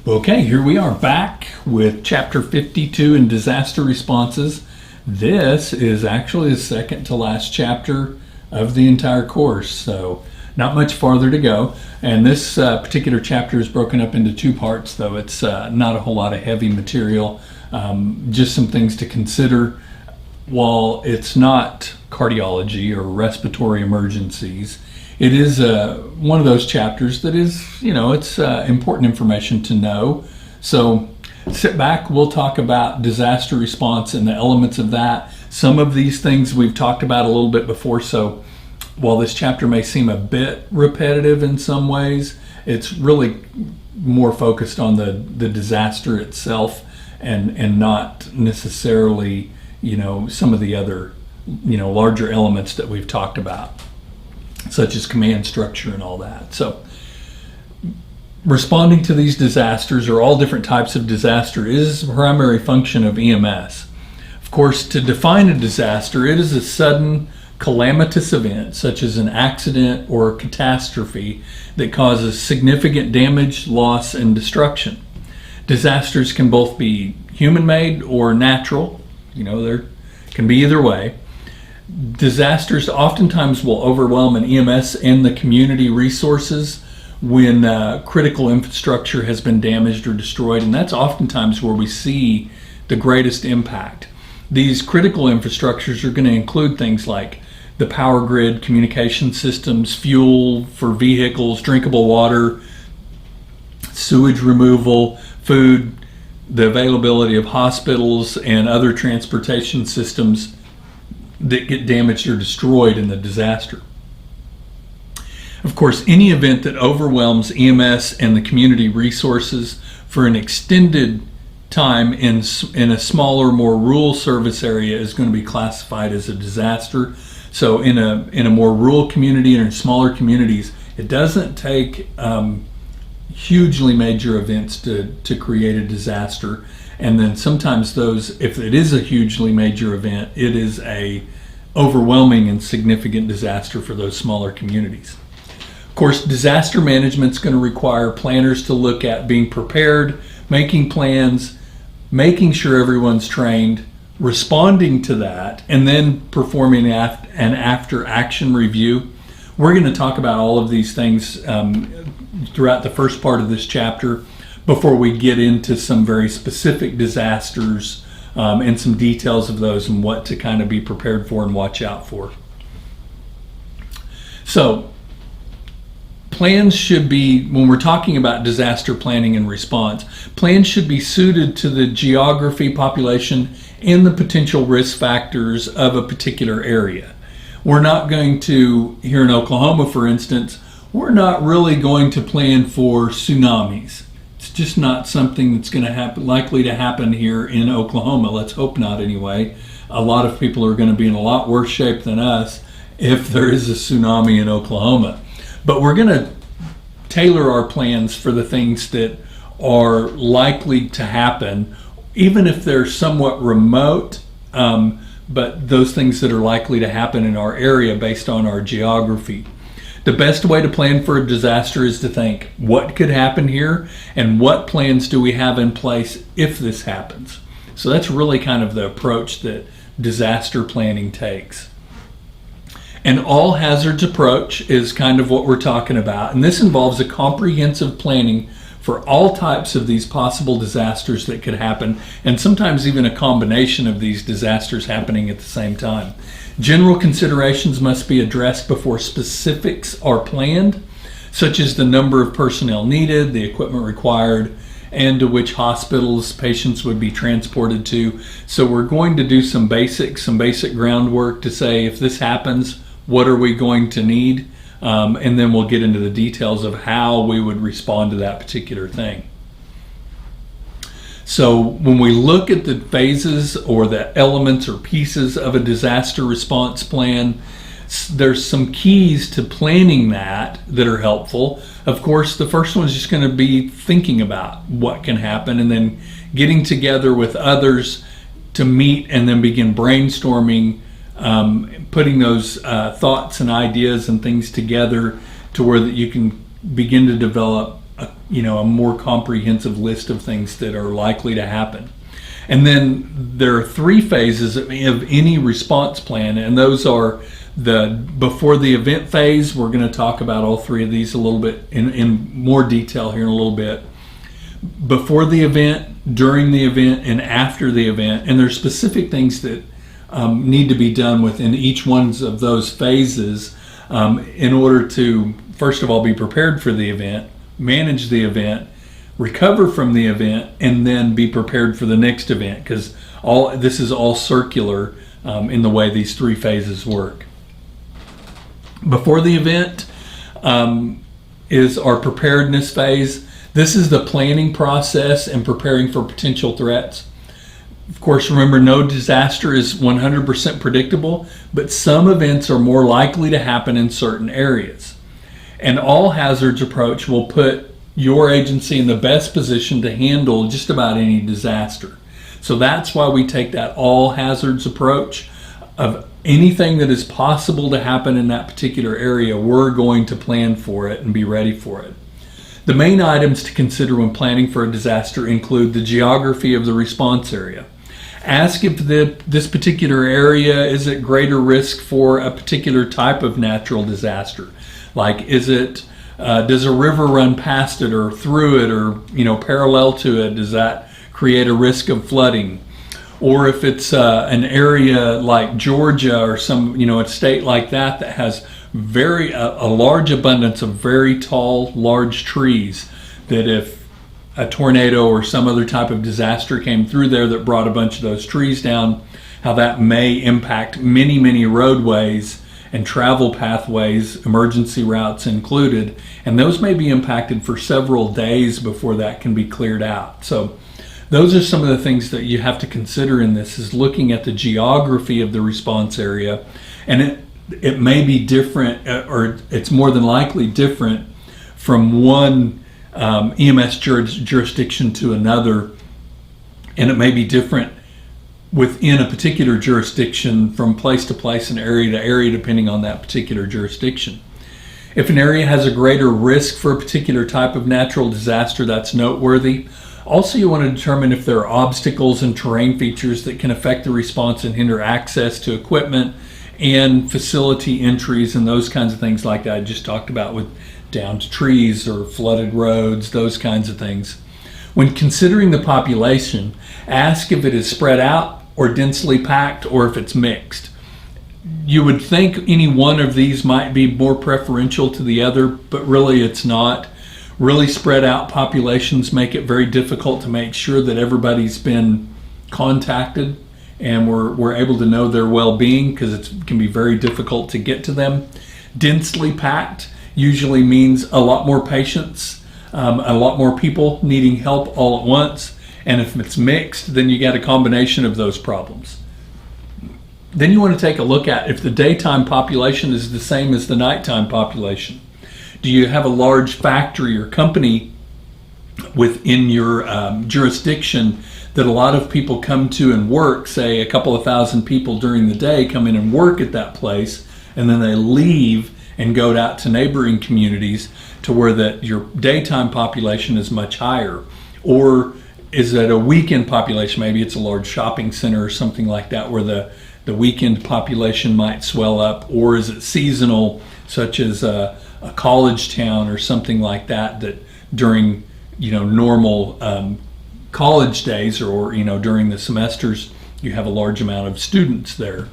Okay, here we are back with chapter 52 in disaster responses. This is actually the second to last chapter of the entire course, so not much farther to go. And this particular chapter is broken up into two parts, though it's not a whole lot of heavy material, just some things to consider. While it's not cardiology or respiratory emergencies, it is one of those chapters that is, it's important information to know. So sit back, we'll talk about disaster response and the elements of that. Some of these things we've talked about a little bit before, so while this chapter may seem a bit repetitive in some ways, it's really more focused on the disaster itself and not necessarily, some of the other, larger elements that we've talked about, such as command structure and all that. So responding to these disasters, or all different types of disaster, is the primary function of EMS. Of course, to define a disaster, it is a sudden calamitous event, such as an accident or catastrophe, that causes significant damage, loss, and destruction. Disasters can both be human-made or natural. There can be either way. Disasters oftentimes will overwhelm an EMS and the community resources when critical infrastructure has been damaged or destroyed, and that's oftentimes where we see the greatest impact. These critical infrastructures are going to include things like the power grid, communication systems, fuel for vehicles, drinkable water, sewage removal, food, the availability of hospitals and other transportation systems that get damaged or destroyed in the disaster. Of course, any event that overwhelms EMS and the community resources for an extended time in a smaller, more rural service area is going to be classified as a disaster. So in a more rural community and in smaller communities, it doesn't take hugely major events to create a disaster. And then sometimes those, if it is a hugely major event, it is a overwhelming and significant disaster for those smaller communities. Of course, disaster management is going to require planners to look at being prepared, making plans, making sure everyone's trained, responding to that, and then performing an after action review. We're going to talk about all of these things throughout the first part of this chapter before we get into some very specific disasters and some details of those and what to kind of be prepared for and watch out for. So plans should be, when we're talking about disaster planning and response, plans should be suited to the geography, population, and the potential risk factors of a particular area. We're not going to, here in Oklahoma for instance, we're not really going to plan for tsunamis. It's just not something that's going to happen, likely to happen here in Oklahoma. Let's hope not anyway. A lot of people are going to be in a lot worse shape than us if there is a tsunami in Oklahoma. But we're going to tailor our plans for the things that are likely to happen, even if they're somewhat remote, but those things that are likely to happen in our area based on our geography. The best way to plan for a disaster is to think, what could happen here and what plans do we have in place if this happens? So that's really kind of the approach that disaster planning takes. An all hazards approach is kind of what we're talking about, and this involves a comprehensive planning for all types of these possible disasters that could happen, and sometimes even a combination of these disasters happening at the same time. General considerations must be addressed before specifics are planned, such as the number of personnel needed, the equipment required, and to which hospitals patients would be transported to. So we're going to do some basic groundwork to say, if this happens, what are we going to need? And then we'll get into the details of how we would respond to that particular thing. So when we look at the phases or the elements or pieces of a disaster response plan, there's some keys to planning that are helpful. Of course, the first one is just going to be thinking about what can happen and then getting together with others to meet and then begin brainstorming, putting those thoughts and ideas and things together to where that you can begin to develop a more comprehensive list of things that are likely to happen. And then there are 3 phases of any response plan, and those are the before the event phase. We're going to talk about all 3 of these a little bit in more detail here in a little bit. Before the event, during the event, and after the event. And there's specific things that need to be done within each one of those phases in order to, first of all, be prepared for the event, manage the event, recover from the event, and then be prepared for the next event, because this is all circular in the way these 3 phases work. Before the event is our preparedness phase. This is the planning process and preparing for potential threats. Of course, remember, no disaster is 100% predictable, but some events are more likely to happen in certain areas. An all hazards approach will put your agency in the best position to handle just about any disaster. So that's why we take that all hazards approach of anything that is possible to happen in that particular area. We're going to plan for it and be ready for it. The main items to consider when planning for a disaster include the geography of the response area. Ask if this particular area is at greater risk for a particular type of natural disaster. Like, does a river run past it or through it, or parallel to it? Does that create a risk of flooding? Or if it's an area like Georgia or some a state like that has a large abundance of very tall, large trees, that if a tornado or some other type of disaster came through there that brought a bunch of those trees down, how that may impact many, many roadways and travel pathways, emergency routes included, and those may be impacted for several days before that can be cleared out. So those are some of the things that you have to consider in this, is looking at the geography of the response area. And it may be different, or it's more than likely different from one EMS jurisdiction to another, and it may be different within a particular jurisdiction from place to place and area to area, depending on that particular jurisdiction. If an area has a greater risk for a particular type of natural disaster, that's noteworthy. Also, you want to determine if there are obstacles and terrain features that can affect the response and hinder access to equipment and facility entries and those kinds of things like I just talked about, with downed trees or flooded roads, those kinds of things. When considering the population, ask if it is spread out or densely packed, or if it's mixed. You would think any one of these might be more preferential to the other, but really it's not. Really spread out populations make it very difficult to make sure that everybody's been contacted and we're able to know their well-being, because it can be very difficult to get to them. Densely packed usually means a lot more patients, a lot more people needing help all at once. And if it's mixed, then you got a combination of those problems. Then you want to take a look at if the daytime population is the same as the nighttime population. Do you have a large factory or company within your jurisdiction that a lot of people come to and work, say a couple of thousand people during the day come in and work at that place, and then they leave and go out to neighboring communities, to where that your daytime population is much higher? Or is it a weekend population? Maybe it's a large shopping center or something like that, where the weekend population might swell up. Or is it seasonal, such as a college town or something like that, that during normal college days or during the semesters you have a large amount of students there.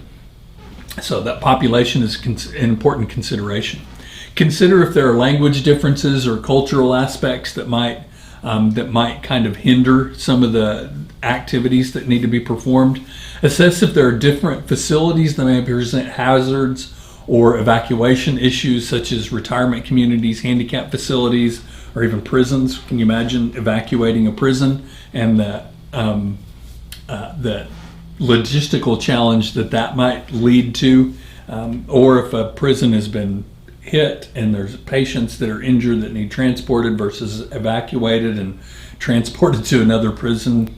So that population is an important consideration. Consider if there are language differences or cultural aspects that might kind of hinder some of the activities that need to be performed. Assess if there are different facilities that may present hazards or evacuation issues, such as retirement communities, handicap facilities, or even prisons. Can you imagine evacuating a prison and the logistical challenge that might lead to? Or if a prison has been hit and there's patients that are injured that need transported versus evacuated and transported to another prison.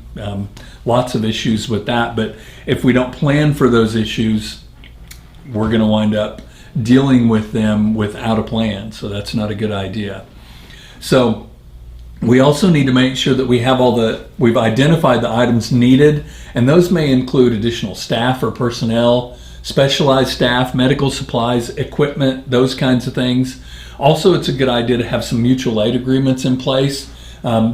Lots of issues with that. But if we don't plan for those issues, we're going to wind up dealing with them without a plan. So that's not a good idea. So We also need to make sure that we've identified the items needed, and those may include additional staff or personnel, specialized staff, medical supplies, equipment, those kinds of things. Also, it's a good idea to have some mutual aid agreements in place.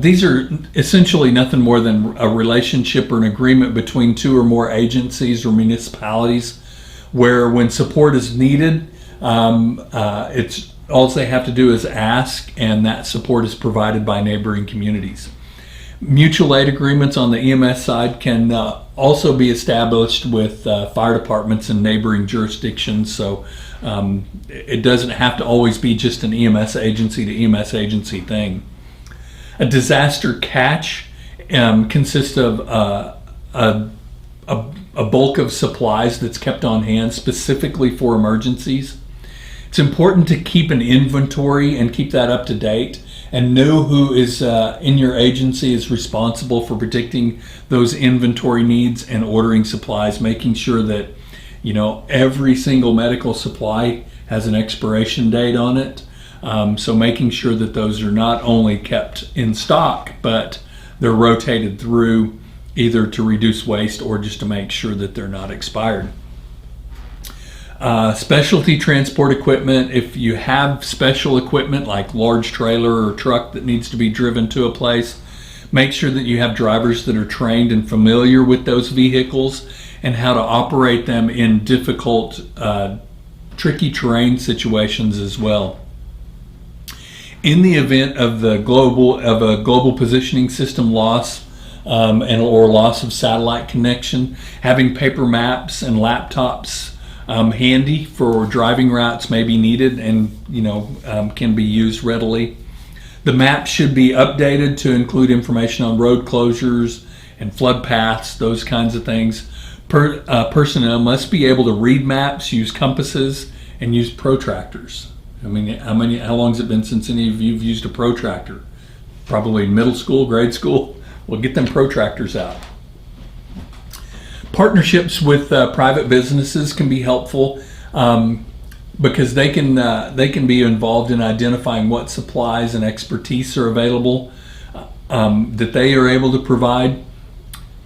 These are essentially nothing more than a relationship or an agreement between two or more agencies or municipalities where when support is needed, it's all they have to do is ask, and that support is provided by neighboring communities. Mutual aid agreements on the EMS side can also be established with fire departments in neighboring jurisdictions, so it doesn't have to always be just an EMS agency to EMS agency thing. A disaster catch consists of a bulk of supplies that's kept on hand specifically for emergencies. It's important to keep an inventory and keep that up to date and know who is in your agency is responsible for predicting those inventory needs and ordering supplies, making sure that every single medical supply has an expiration date on it. So making sure that those are not only kept in stock, but they're rotated through either to reduce waste or just to make sure that they're not expired. Specialty transport equipment. If you have special equipment like large trailer or truck that needs to be driven to a place, make sure that you have drivers that are trained and familiar with those vehicles and how to operate them in difficult, tricky terrain situations as well. In the event of a global positioning system loss or loss of satellite connection, having paper maps and laptops handy for driving routes may be needed and can be used readily. The map should be updated to include information on road closures and flood paths, those kinds of things. Personnel must be able to read maps, use compasses, and use protractors. How long has it been since any of you have used a protractor? Probably middle school, grade school. Well, get them protractors out. Partnerships with private businesses can be helpful because they can be involved in identifying what supplies and expertise are available that they are able to provide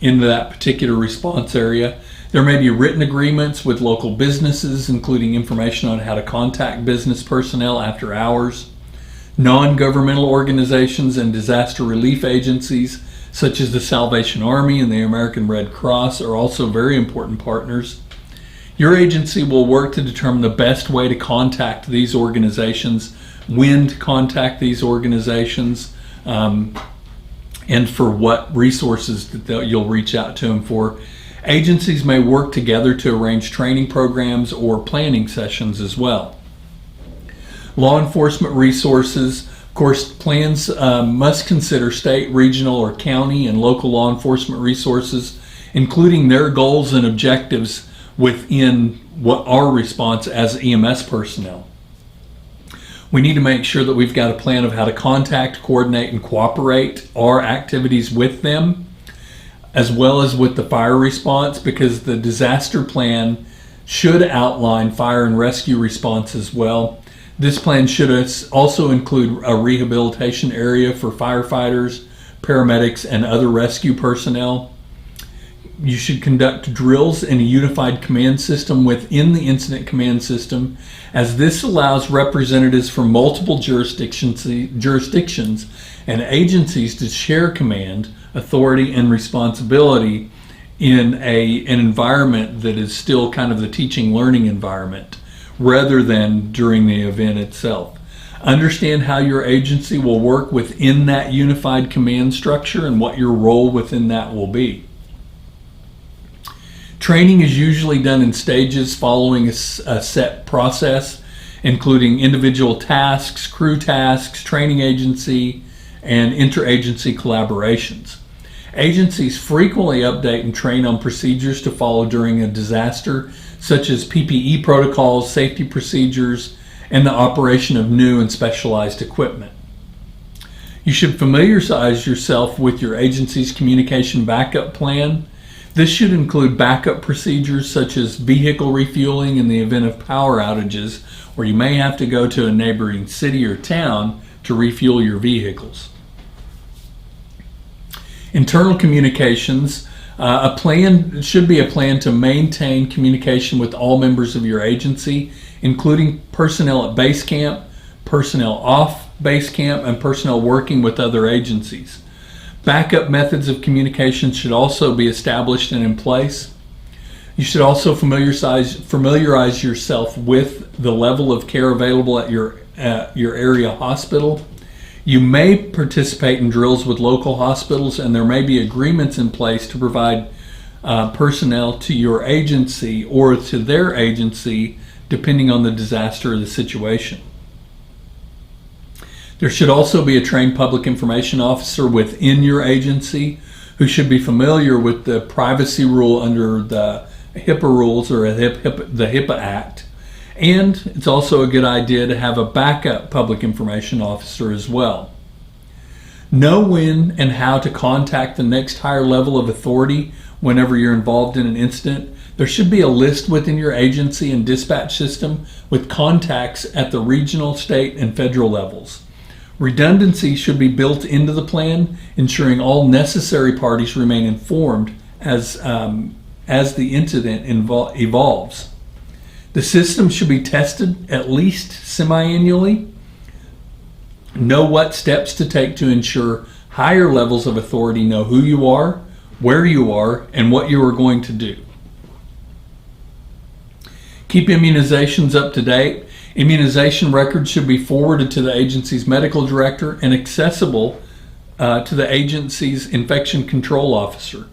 in that particular response area. There may be written agreements with local businesses, including information on how to contact business personnel after hours. Non-governmental organizations and disaster relief agencies, such as the Salvation Army and the American Red Cross, are also very important partners. Your agency will work to determine the best way to contact these organizations, when to contact these organizations, and for what resources that you'll reach out to them for. Agencies may work together to arrange training programs or planning sessions as well. Law enforcement resources. Of course, plans must consider state, regional, or county and local law enforcement resources, including their goals and objectives within what our response as EMS personnel. We need to make sure that we've got a plan of how to contact, coordinate, and cooperate our activities with them, as well as with the fire response, because the disaster plan should outline fire and rescue response as well. This plan should also include a rehabilitation area for firefighters, paramedics, and other rescue personnel. You should conduct drills in a unified command system within the incident command system, as this allows representatives from multiple jurisdictions and agencies to share command, authority, and responsibility in an environment that is still kind of the teaching learning environment, rather than during the event itself. Understand how your agency will work within that unified command structure and what your role within that will be. Training is usually done in stages following a set process, including individual tasks, crew tasks, training agency, and interagency collaborations. Agencies frequently update and train on procedures to follow during a disaster, such as PPE protocols, safety procedures, and the operation of new and specialized equipment. You should familiarize yourself with your agency's communication backup plan. This should include backup procedures such as vehicle refueling in the event of power outages, where you may have to go to a neighboring city or town to refuel your vehicles. Internal communications. A plan should be a plan to maintain communication with all members of your agency, including personnel at base camp, personnel off base camp, and personnel working with other agencies. Backup methods of communication should also be established and in place. You should also familiarize yourself with the level of care available at your area hospital. You may participate in drills with local hospitals, and there may be agreements in place to provide personnel to your agency or to their agency, depending on the disaster or the situation. There should also be a trained public information officer within your agency who should be familiar with the privacy rule under the HIPAA rules or the HIPAA Act. And it's also a good idea to have a backup public information officer as well. Know when and how to contact the next higher level of authority whenever you're involved in an incident. There should be a list within your agency and dispatch system with contacts at the regional, state, and federal levels. Redundancy should be built into the plan, ensuring all necessary parties remain informed as the incident evolves. The system should be tested at least semi-annually. Know what steps to take to ensure higher levels of authority know who you are, where you are, and what you are going to do. Keep immunizations up to date. Immunization records should be forwarded to the agency's medical director and accessible to the agency's infection control officer.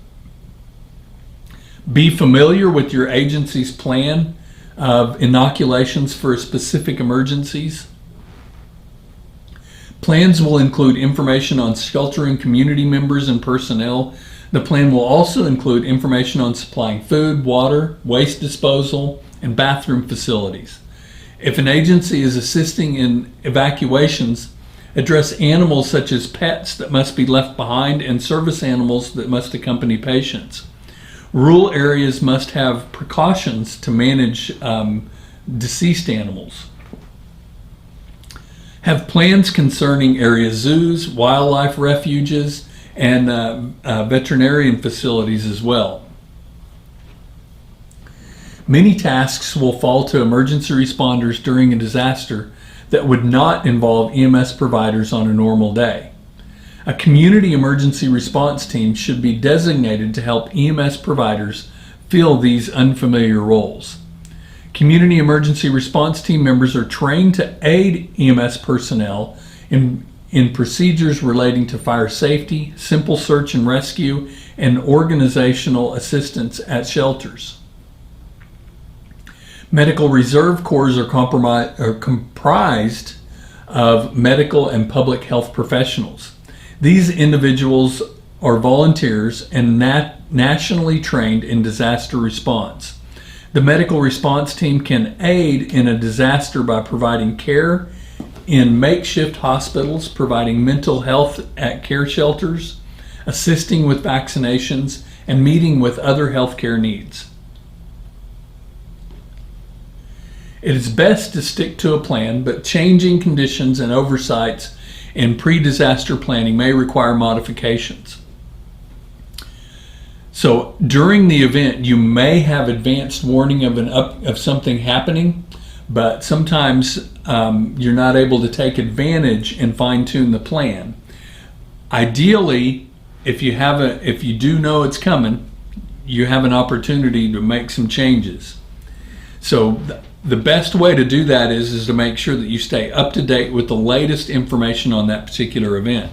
Be familiar with your agency's plan of inoculations for specific emergencies. Plans will include information on sheltering community members and personnel. The plan will also include information on supplying food, water, waste disposal, and bathroom facilities. If an agency is assisting in evacuations, address animals such as pets that must be left behind and service animals that must accompany patients. Rural areas must have precautions to manage deceased animals. Have plans concerning area zoos, wildlife refuges, and veterinarian facilities as well. Many tasks will fall to emergency responders during a disaster that would not involve EMS providers on a normal day. A community emergency response team should be designated to help EMS providers fill these unfamiliar roles. Community emergency response team members are trained to aid EMS personnel in procedures relating to fire safety, simple search and rescue, and organizational assistance at shelters. Medical reserve corps are comprised of medical and public health professionals. These individuals are volunteers and nationally trained in disaster response. The medical response team can aid in a disaster by providing care in makeshift hospitals, providing mental health at care shelters, assisting with vaccinations, and meeting with other healthcare needs. It is best to stick to a plan, but changing conditions and oversights in pre-disaster planning may require modifications. So during the event, you may have advanced warning of something happening, but sometimes you're not able to take advantage and fine-tune the plan. Ideally, if you do know it's coming, you have an opportunity to make some changes. So the best way to do that is to make sure that you stay up to date with the latest information on that particular event.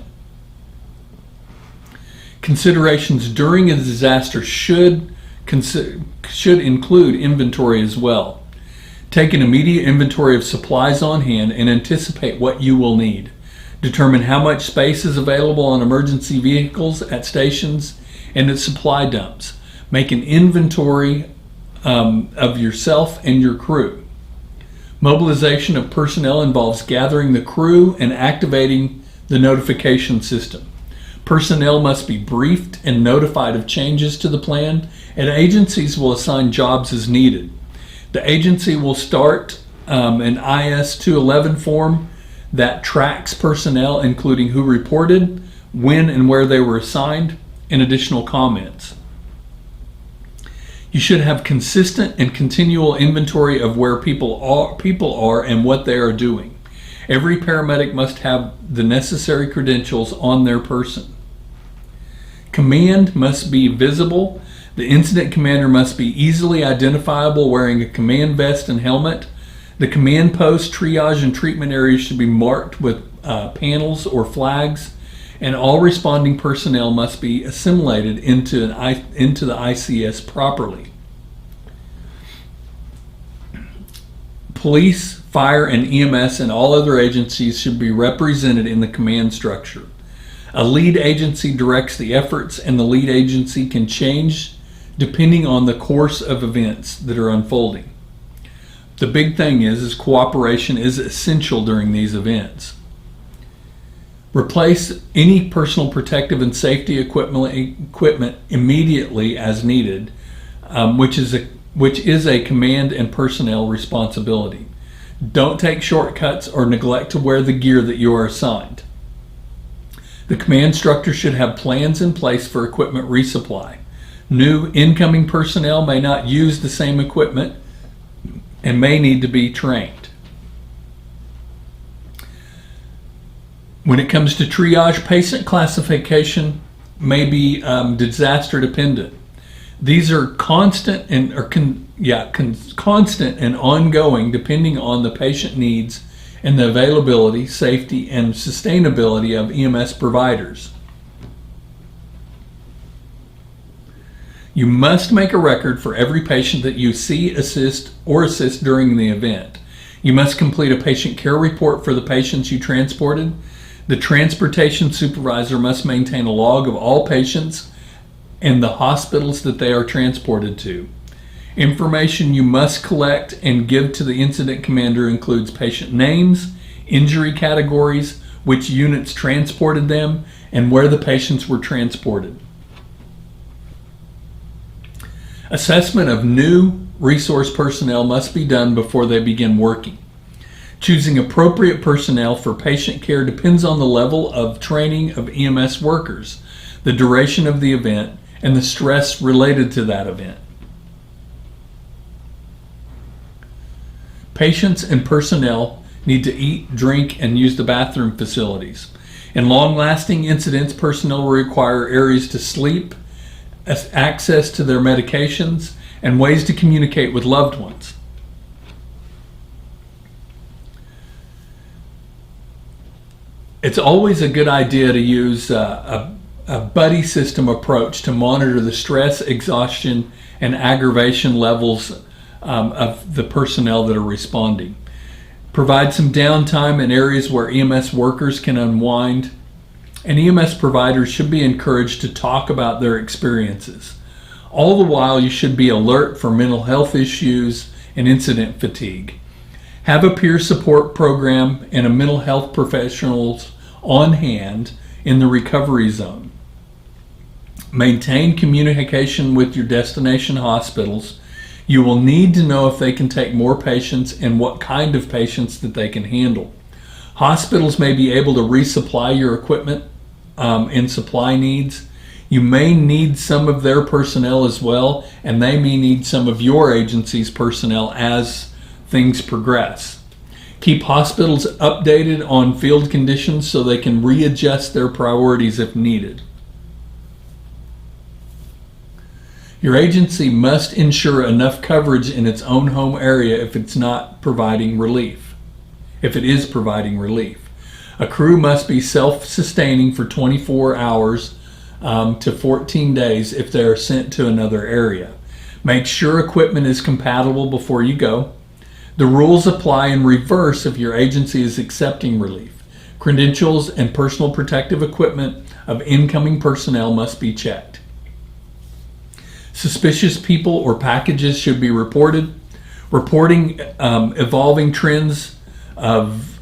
Considerations during a disaster should include inventory as well. Take an immediate inventory of supplies on hand and anticipate what you will need. Determine how much space is available on emergency vehicles at stations and at supply dumps. Make an inventory of yourself and your crew. Mobilization of personnel involves gathering the crew and activating the notification system. Personnel must be briefed and notified of changes to the plan, and agencies will assign jobs as needed. The agency will start an IS-211 form that tracks personnel, including who reported, when and where they were assigned, and additional comments. You should have consistent and continual inventory of where people are and what they are doing. Every paramedic must have the necessary credentials on their person. Command must be visible. The incident commander must be easily identifiable, wearing a command vest and helmet. The command post, triage, and treatment areas should be marked with panels or flags, and all responding personnel must be assimilated into the ICS properly. Police, fire, and EMS and all other agencies should be represented in the command structure. A lead agency directs the efforts, and the lead agency can change depending on the course of events that are unfolding. The big thing is cooperation is essential during these events. Replace any personal protective and safety equipment immediately as needed, which is a command and personnel responsibility. Don't take shortcuts or neglect to wear the gear that you are assigned. The command structure should have plans in place for equipment resupply. New incoming personnel may not use the same equipment and may need to be trained. When it comes to triage, patient classification may be disaster dependent. These are constant and constant and ongoing, depending on the patient needs and the availability, safety, and sustainability of EMS providers. You must make a record for every patient that you see, assist during the event. You must complete a patient care report for the patients you transported. The transportation supervisor must maintain a log of all patients and the hospitals that they are transported to. Information you must collect and give to the incident commander includes patient names, injury categories, which units transported them, and where the patients were transported. Assessment of new resource personnel must be done before they begin working. Choosing appropriate personnel for patient care depends on the level of training of EMS workers, the duration of the event, and the stress related to that event. Patients and personnel need to eat, drink, and use the bathroom facilities. In long-lasting incidents, personnel will require areas to sleep, access to their medications, and ways to communicate with loved ones. It's always a good idea to use a buddy system approach to monitor the stress, exhaustion, and aggravation levels of the personnel that are responding. Provide some downtime in areas where EMS workers can unwind, and EMS providers should be encouraged to talk about their experiences. All the while, you should be alert for mental health issues and incident fatigue. Have a peer support program and a mental health professionals on hand in the recovery zone. Maintain communication with your destination hospitals. You will need to know if they can take more patients and what kind of patients that they can handle. Hospitals may be able to resupply your equipment and supply needs. You may need some of their personnel as well, and they may need some of your agency's personnel as things progress. Keep hospitals updated on field conditions so they can readjust their priorities if needed. Your agency must ensure enough coverage in its own home area if it's not providing relief. If it is providing relief. A crew must be self-sustaining for 24 hours to 14 days if they are sent to another area. Make sure equipment is compatible before you go. The rules apply in reverse if your agency is accepting relief. Credentials and personal protective equipment of incoming personnel must be checked. Suspicious people or packages should be reported. Reporting evolving trends of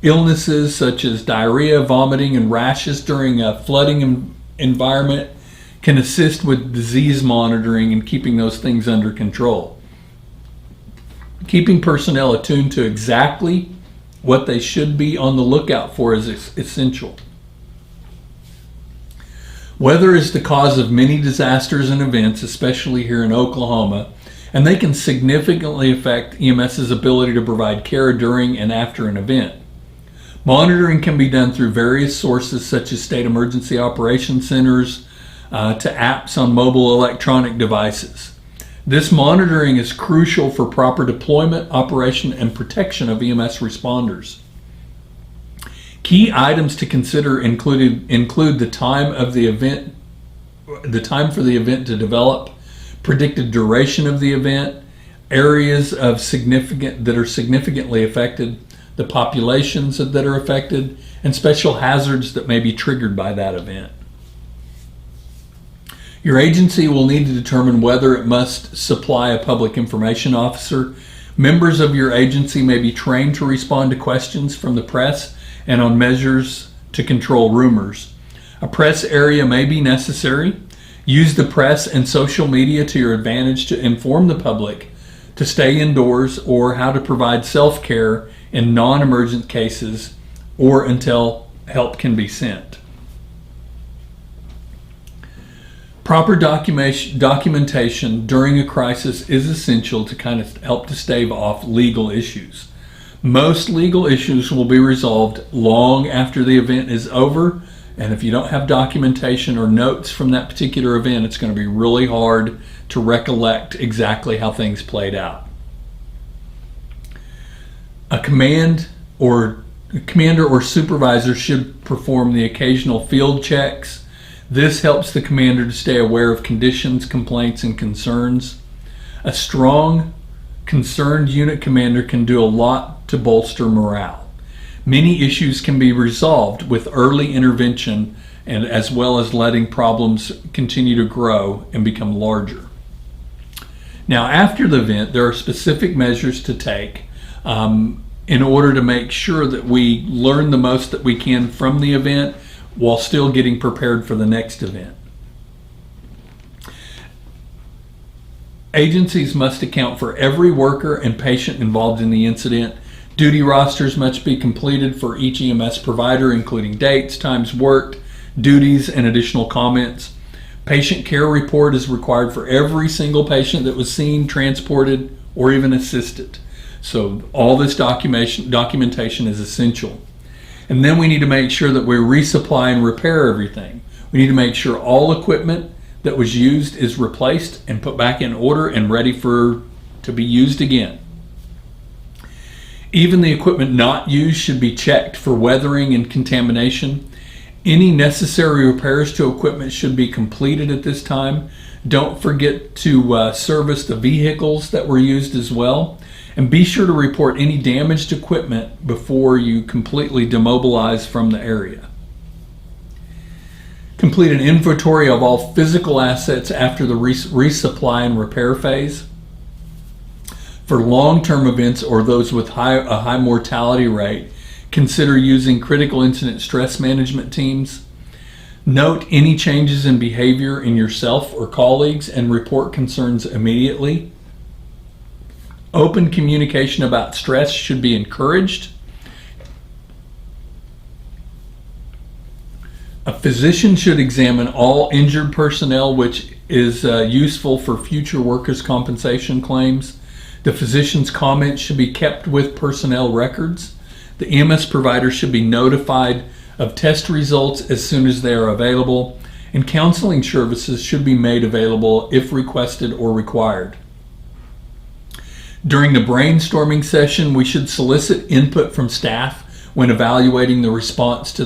illnesses such as diarrhea, vomiting, and rashes during a flooding environment can assist with disease monitoring and keeping those things under control. Keeping personnel attuned to exactly what they should be on the lookout for is essential. Weather is the cause of many disasters and events, especially here in Oklahoma, and they can significantly affect EMS's ability to provide care during and after an event. Monitoring can be done through various sources such as state emergency operations centers to apps on mobile electronic devices. This monitoring is crucial for proper deployment, operation, and protection of EMS responders. Key items to consider include the time of the event, the time for the event to develop, predicted duration of the event, areas that are significantly affected, the populations that are affected, and special hazards that may be triggered by that event. Your agency will need to determine whether it must supply a public information officer. Members of your agency may be trained to respond to questions from the press and on measures to control rumors. A press area may be necessary. Use the press and social media to your advantage to inform the public to stay indoors or how to provide self-care in non-emergent cases or until help can be sent. Proper documentation during a crisis is essential to kind of help to stave off legal issues. Most legal issues will be resolved long after the event is over, and if you don't have documentation or notes from that particular event, it's going to be really hard to recollect exactly how things played out. A commander or supervisor should perform the occasional field checks. This helps the commander to stay aware of conditions, complaints, and concerns. A strong, concerned unit commander can do a lot to bolster morale. Many issues can be resolved with early intervention and as well as letting problems continue to grow and become larger. Now, after the event, there are specific measures to take in order to make sure that we learn the most that we can from the event while still getting prepared for the next event. Agencies must account for every worker and patient involved in the incident. Duty rosters must be completed for each EMS provider, including dates, times worked, duties, and additional comments. Patient care report is required for every single patient that was seen, transported, or even assisted. So all this documentation is essential. And then we need to make sure that we resupply and repair everything. We need to make sure all equipment that was used is replaced and put back in order and ready to be used again. Even the equipment not used should be checked for weathering and contamination. Any necessary repairs to equipment should be completed at this time. Don't forget to service the vehicles that were used as well. And be sure to report any damaged equipment before you completely demobilize from the area. Complete an inventory of all physical assets after the resupply and repair phase. For long-term events or those with a high mortality rate, consider using critical incident stress management teams. Note any changes in behavior in yourself or colleagues and report concerns immediately. Open communication about stress should be encouraged. A physician should examine all injured personnel, which is useful for future workers' compensation claims. The physician's comments should be kept with personnel records. The EMS provider should be notified of test results as soon as they are available, and counseling services should be made available if requested or required. During the brainstorming session, we should solicit input from staff when evaluating the response to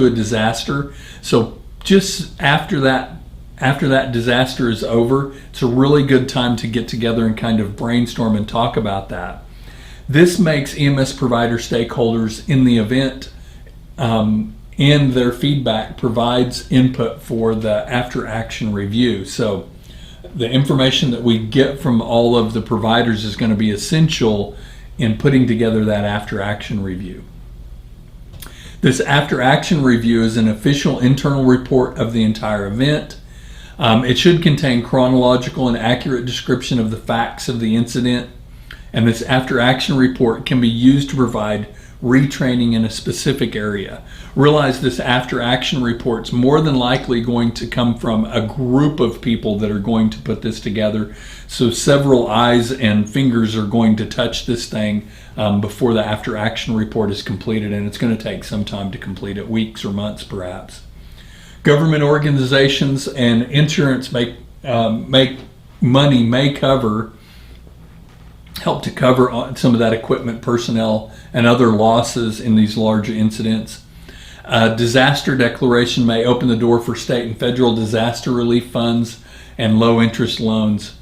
a disaster. So just after that disaster is over, it's a really good time to get together and kind of brainstorm and talk about that. This makes EMS provider stakeholders in the event and their feedback provides input for the after action review. So the information that we get from all of the providers is going to be essential in putting together that after action review. This after action review is an official internal report of the entire event. It should contain chronological and accurate description of the facts of the incident, and this after action report can be used to provide retraining in a specific area. Realize this after action report's more than likely going to come from a group of people that are going to put this together. So several eyes and fingers are going to touch this thing before the after action report is completed, and it's going to take some time to complete it, weeks or months perhaps. Government organizations and insurance may help to cover some of that equipment, personnel, and other losses in these large incidents. Disaster declaration may open the door for state and federal disaster relief funds and low interest loans.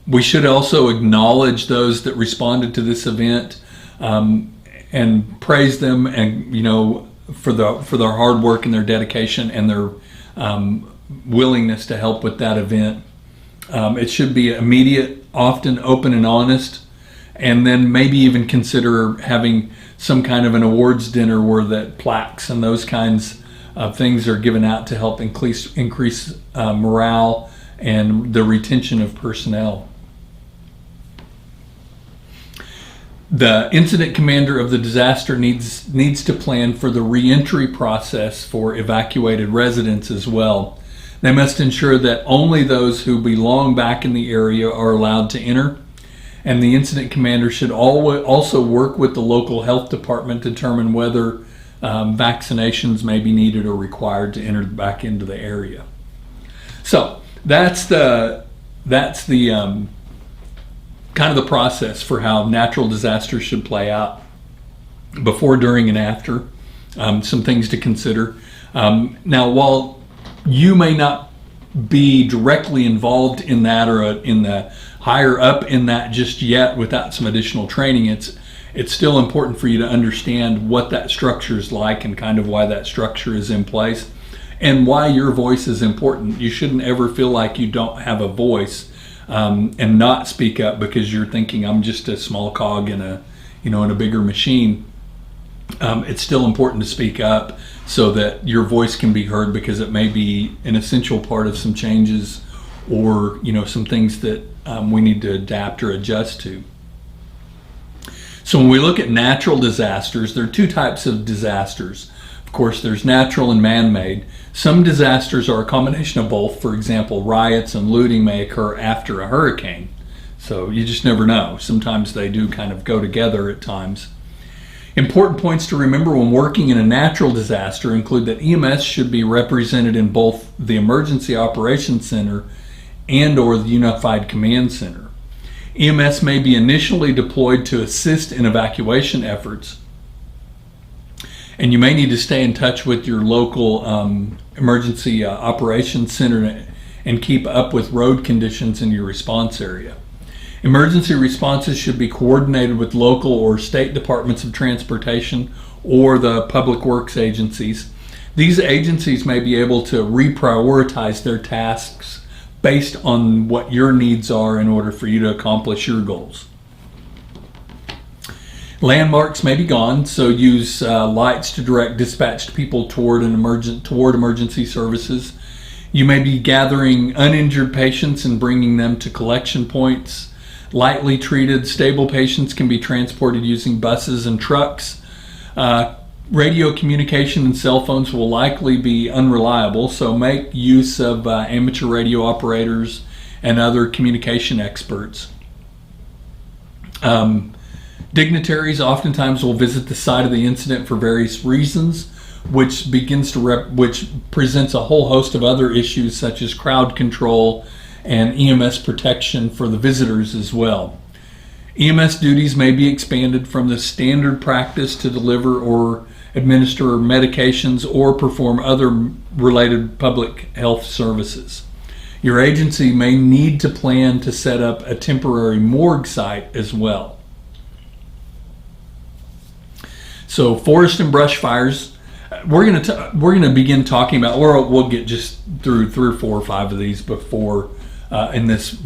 We should also acknowledge those that responded to this event and praise them, and for their hard work and their dedication and their willingness to help with that event. It should be immediate, often open and honest, and then maybe even consider having some kind of an awards dinner where that plaques and those kinds of things are given out to help increase morale and the retention of personnel. The incident commander of the disaster needs to plan for the reentry process for evacuated residents as well. They must ensure that only those who belong back in the area are allowed to enter, and the incident commander should also work with the local health department to determine whether vaccinations may be needed or required to enter back into the area. So that's the kind of the process for how natural disasters should play out before, during, and after. Some things to consider. Now, while you may not be directly involved in that or in the higher up in that just yet without some additional training, it's still important for you to understand what that structure is like and kind of why that structure is in place and why your voice is important. You shouldn't ever feel like you don't have a voice and not speak up because you're thinking, I'm just a small cog in a bigger machine. It's still important to speak up so that your voice can be heard, because it may be an essential part of some changes or some things that we need to adapt or adjust to. So when we look at natural disasters, there are two types of disasters. Of course, there's natural and man-made. Some disasters are a combination of both. For example, riots and looting may occur after a hurricane. So you just never know. Sometimes they do kind of go together at times. Important points to remember when working in a natural disaster include that EMS should be represented in both the Emergency Operations Center and or the Unified Command Center. EMS may be initially deployed to assist in evacuation efforts, and you may need to stay in touch with your local Emergency Operations Center and keep up with road conditions in your response area. Emergency responses should be coordinated with local or state departments of transportation or the public works agencies. These agencies may be able to reprioritize their tasks based on what your needs are in order for you to accomplish your goals. Landmarks may be gone, so use lights to direct dispatched people toward emergency services. You may be gathering uninjured patients and bringing them to collection points. Lightly treated, stable patients can be transported using buses and trucks. Radio communication and cell phones will likely be unreliable, so make use of amateur radio operators and other communication experts. Dignitaries oftentimes will visit the site of the incident for various reasons, which presents a whole host of other issues such as crowd control and EMS protection for the visitors as well. EMS duties may be expanded from the standard practice to deliver or administer medications or perform other related public health services. Your agency may need to plan to set up a temporary morgue site as well. So forest and brush fires, we're going to begin talking about, or we'll get just through 3 or 4 or 5 of these before in this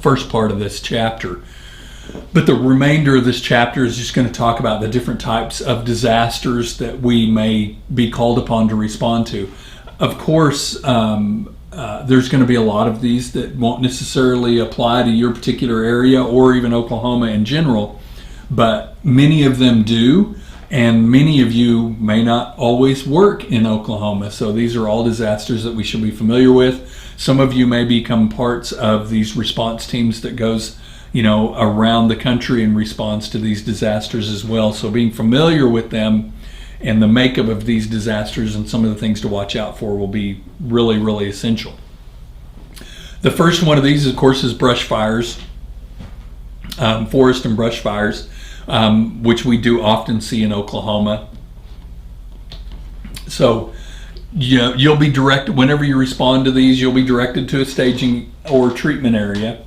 first part of this chapter. But the remainder of this chapter is just going to talk about the different types of disasters that we may be called upon to respond to. Of course, there's going to be a lot of these that won't necessarily apply to your particular area or even Oklahoma in general, but many of them do, and many of you may not always work in Oklahoma. So these are all disasters that we should be familiar with. Some of you may become parts of these response teams that goes, around the country in response to these disasters as well. So being familiar with them and the makeup of these disasters and some of the things to watch out for will be really, really essential. The first one of these, of course, is brush fires, forest and brush fires, which we do often see in Oklahoma. So you'll be directed, whenever you respond to these, you'll be directed to a staging or treatment area.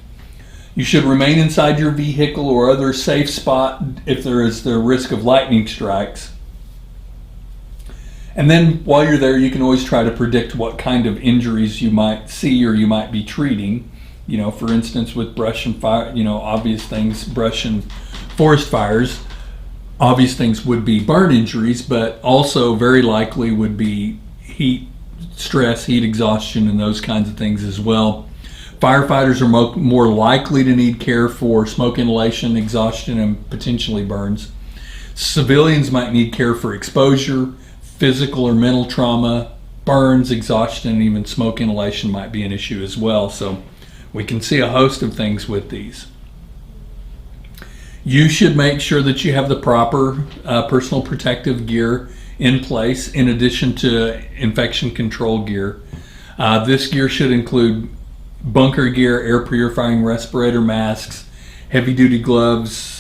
You should remain inside your vehicle or other safe spot if there is the risk of lightning strikes. And then while you're there, you can always try to predict what kind of injuries you might see or you might be treating. For instance, with brush and fire, obvious things, brush and forest fires, obvious things would be burn injuries, but also very likely would be heat stress, heat exhaustion, and those kinds of things as well. Firefighters are more likely to need care for smoke inhalation, exhaustion, and potentially burns. Civilians might need care for exposure, physical or mental trauma, burns, exhaustion, and even smoke inhalation might be an issue as well. So we can see a host of things with these. You should make sure that you have the proper personal protective gear in place in addition to infection control gear. This gear should include bunker gear, air purifying respirator masks, heavy duty gloves,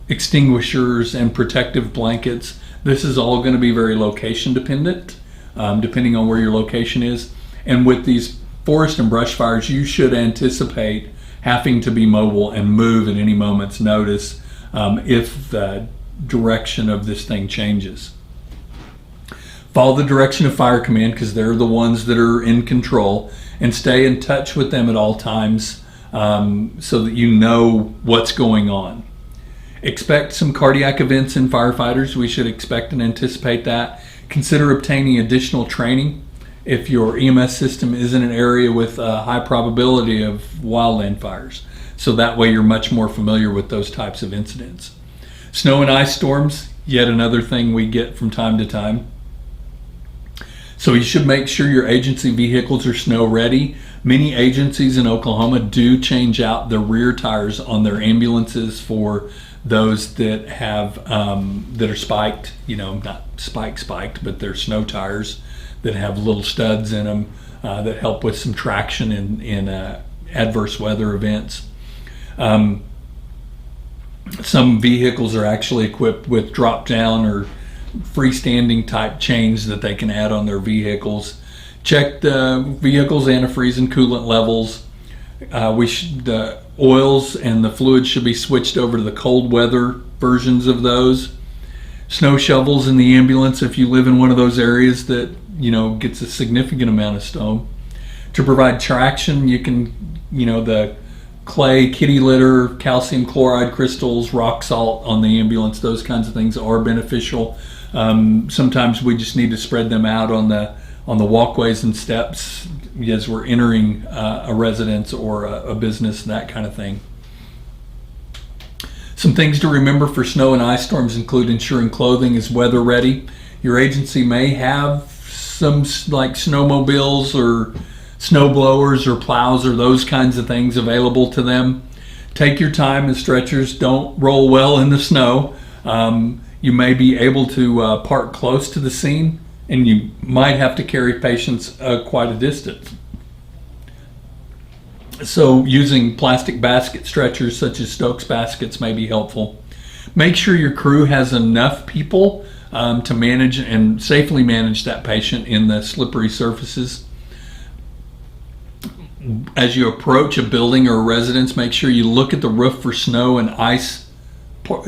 extinguishers, and protective blankets. This is all going to be very location dependent, depending on where your location is. And with these forest and brush fires, you should anticipate having to be mobile and move at any moment's notice if the direction of this thing changes. Follow the direction of fire command because they're the ones that are in control, and stay in touch with them at all times so that you know what's going on. Expect some cardiac events in firefighters. We should expect and anticipate that. Consider obtaining additional training if your EMS system is in an area with a high probability of wildland fires. So that way you're much more familiar with those types of incidents. Snow and ice storms, yet another thing we get from time to time. So you should make sure your agency vehicles are snow ready. Many agencies in Oklahoma do change out the rear tires on their ambulances for those that have that are spiked, not spiked, but they're snow tires that have little studs in them that help with some traction in adverse weather events. Some vehicles are actually equipped with drop down or freestanding type chains that they can add on their vehicles. Check the vehicle's antifreeze and coolant levels. The oils and the fluids should be switched over to the cold weather versions of those. Snow shovels in the ambulance if you live in one of those areas that gets a significant amount of snow. To provide traction, you can the clay, kitty litter, calcium chloride crystals, rock salt on the ambulance, those kinds of things are beneficial. Sometimes we just need to spread them out on the walkways and steps as we're entering a residence or a business, that kind of thing. Some things to remember for snow and ice storms include ensuring clothing is weather ready. Your agency may have some like snowmobiles or snow blowers or plows or those kinds of things available to them. Take your time, and stretchers don't roll well in the snow. You may be able to park close to the scene, and you might have to carry patients quite a distance. So using plastic basket stretchers such as Stokes baskets may be helpful. Make sure your crew has enough people to manage and safely manage that patient in the slippery surfaces. As you approach a building or a residence, make sure you look at the roof for snow and ice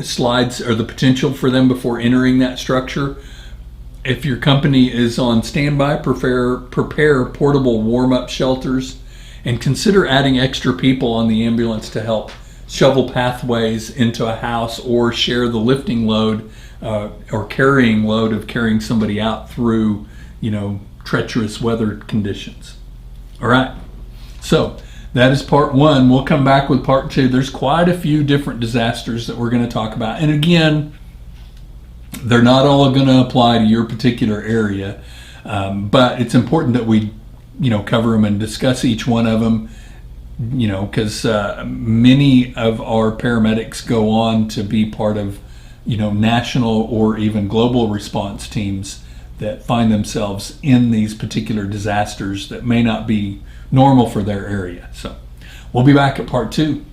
slides or the potential for them before entering that structure. If your company is on standby, prepare portable warm-up shelters, and consider adding extra people on the ambulance to help shovel pathways into a house or share the lifting load or carrying load of carrying somebody out through treacherous weather conditions. All right. So that is part one. We'll come back with part two. There's quite a few different disasters that we're going to talk about. And again, they're not all going to apply to your particular area, but it's important that we, cover them and discuss each one of them, because many of our paramedics go on to be part of, national or even global response teams that find themselves in these particular disasters that may not be normal for their area. So we'll be back at part two.